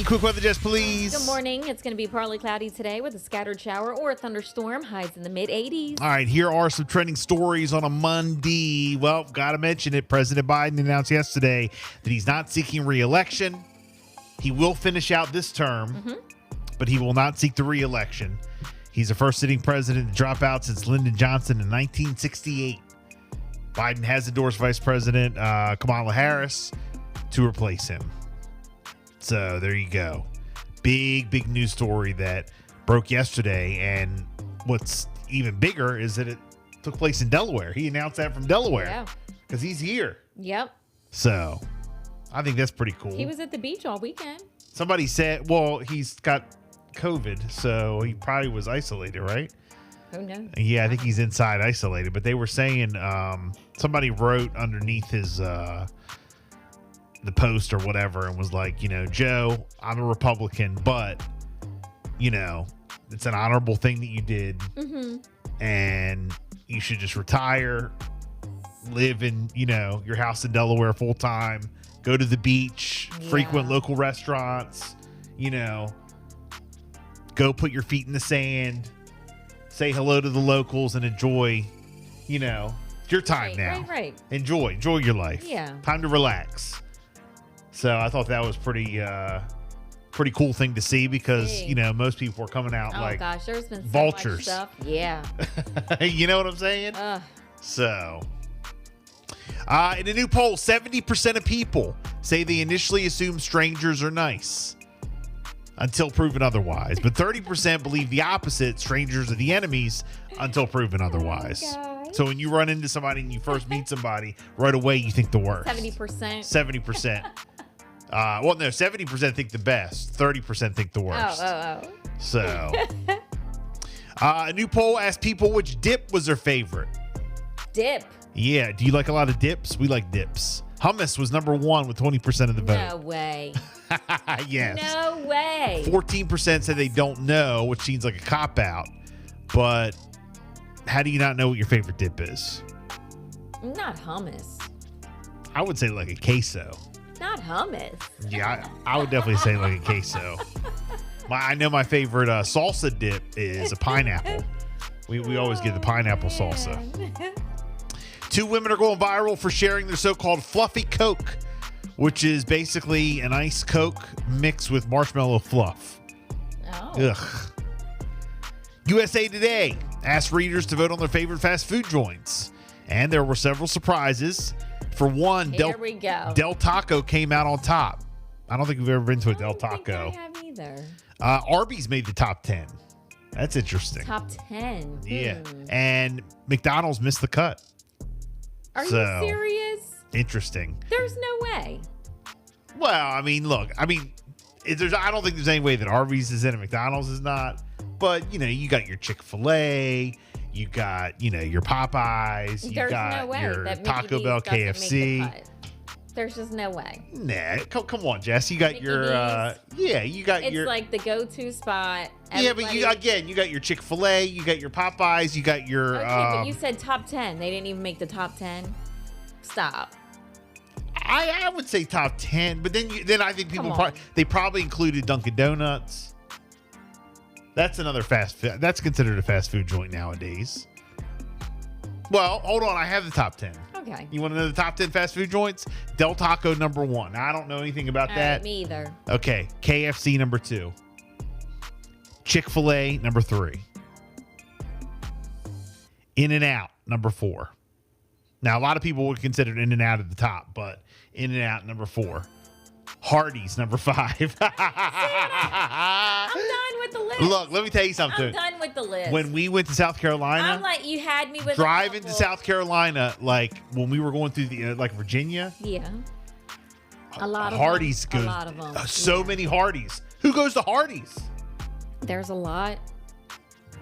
Quick weather, just please. Good morning. It's going to be partly cloudy today with a scattered shower or a thunderstorm. Highs in the mid-80s. All right, here are some trending stories on a Monday. Well, got to mention it. President Biden announced yesterday that he's not seeking re-election. He will finish out this term, but he will not seek the re-election. He's the first sitting president to drop out since Lyndon Johnson in 1968. Biden has endorsed Vice President Kamala Harris to replace him. So there you go. Big news story that broke yesterday. And what's even bigger is that it took place in Delaware. He announced that from Delaware because he's here. Yep. So I think that's pretty cool. He was at the beach all weekend. Somebody said, well, he's got COVID, so he probably was isolated, right? Who knows? Yeah, I think he's inside isolated. But they were saying somebody wrote underneath his the post or whatever and was like, Joe, I'm a Republican, but, it's an honorable thing that you did. And you should just retire, live in, your house in Delaware full time, go to the beach, frequent local restaurants, go put your feet in the sand, say hello to the locals and enjoy, it's your time now. Right. Enjoy your life. Yeah. Time to relax. So I thought that was pretty cool thing to see because, most people are coming out like gosh, there's been so vultures. much stuff. Yeah. You know what I'm saying? So, in a new poll, 70% of people say they initially assume strangers are nice until proven otherwise. But 30% believe the opposite, strangers are the enemies until proven otherwise. So when you run into somebody and you first meet somebody, right away you think the worst. 70%. 70%. 70% think the best. 30% think the worst. So, a new poll asked people which dip was their favorite. Dip. Yeah. Do you like a lot of dips? We like dips. Hummus was number one with 20% of the vote. No way. Yes. No way. 14% said they don't know, which seems like a cop-out. But how do you not know what your favorite dip is? Not hummus. I would say like a queso. Not hummus. Yeah, I would definitely say like a queso. I know my favorite salsa dip is a pineapple. We always get the pineapple salsa. 2 women are going viral for sharing their so-called fluffy Coke, which is basically an iced Coke mixed with marshmallow fluff. Ugh. USA Today asked readers to vote on their favorite fast food joints. And there were several surprises. For one, Here we go. Del Taco came out on top. I don't think we've ever been to a Del Taco. I have either. Arby's made the top 10. That's interesting. Top 10. Yeah. And McDonald's missed the cut. Are you serious? Interesting. There's no way. Well, I mean, look, I don't think there's any way that Arby's is in and McDonald's is not. But, you got your Chick-fil-A. You got, your Popeyes. You got your Taco Bell, KFC. There's just no way. Nah, come on, Jess. You got Mickey your, you got it's your. It's like the go-to spot. Yeah, but you got your Chick-fil-A. You got your Popeyes. You got your. Okay, but you said top 10. They didn't even make the top 10. Stop. I would say top 10, but then I think people they probably included Dunkin' Donuts. That's another that's considered a fast food joint nowadays. Well, hold on. I have the top 10. Okay. You want to know the top 10 fast food joints? Del Taco number 1. Now, I don't know anything about that. Me either. Okay. KFC number 2. Chick-fil-A number 3. In-N-Out number 4. Now, a lot of people would consider In-N-Out at the top, but In-N-Out number 4. Hardee's number 5. I'm done with the list. Look, let me tell you something. I'm done with the list. When we went to South Carolina, I'm like, you had me with driving to South Carolina, like when we were going through the Virginia. Yeah. A lot of Hardee's them. goes. A lot of them. So many Hardee's. Who goes to Hardee's? There's a lot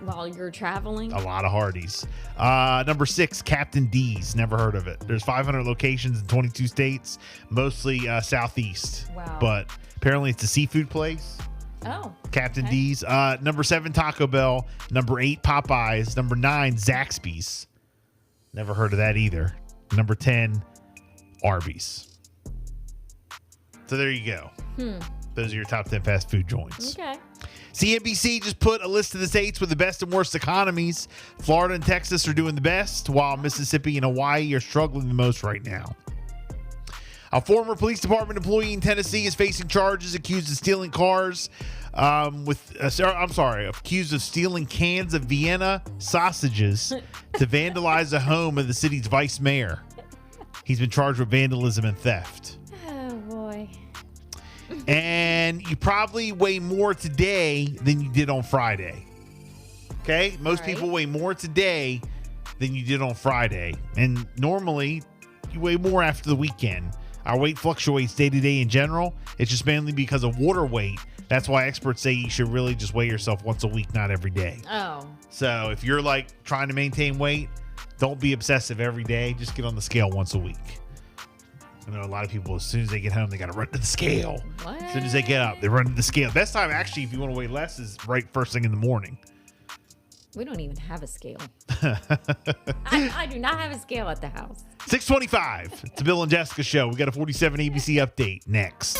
while you're traveling. A lot of Hardee's. Number 6, Captain D's. Never heard of it. There's 500 locations in 22 states, mostly southeast. Wow. But apparently it's a seafood place. Oh. Captain D's. Number 7, Taco Bell. Number 8, Popeyes. Number 9, Zaxby's. Never heard of that either. Number 10, Arby's. So there you go. Those are your top 10 fast food joints. Okay. CNBC just put a list of the states with the best and worst economies. Florida and Texas are doing the best, while Mississippi and Hawaii are struggling the most right now. A former police department employee in Tennessee is facing charges accused of stealing accused of stealing cans of Vienna sausages to vandalize a home of the city's vice mayor. He's been charged with vandalism and theft. Oh, boy. And you probably weigh more today than you did on Friday. Okay? Most people weigh more today than you did on Friday. And normally, you weigh more after the weekend. Our weight fluctuates day to day in general. It's just mainly because of water weight. That's why experts say you should really just weigh yourself once a week, not every day. Oh. So if you're like trying to maintain weight, don't be obsessive every day. Just get on the scale once a week. I know a lot of people, as soon as they get home, they got to run to the scale. What? As soon as they get up, they run to the scale. Best time, actually, if you want to weigh less, is right first thing in the morning. We don't even have a scale. I do not have a scale at the house. 6:25. It's the Bill and Jessica Show. We got a 47 ABC update next.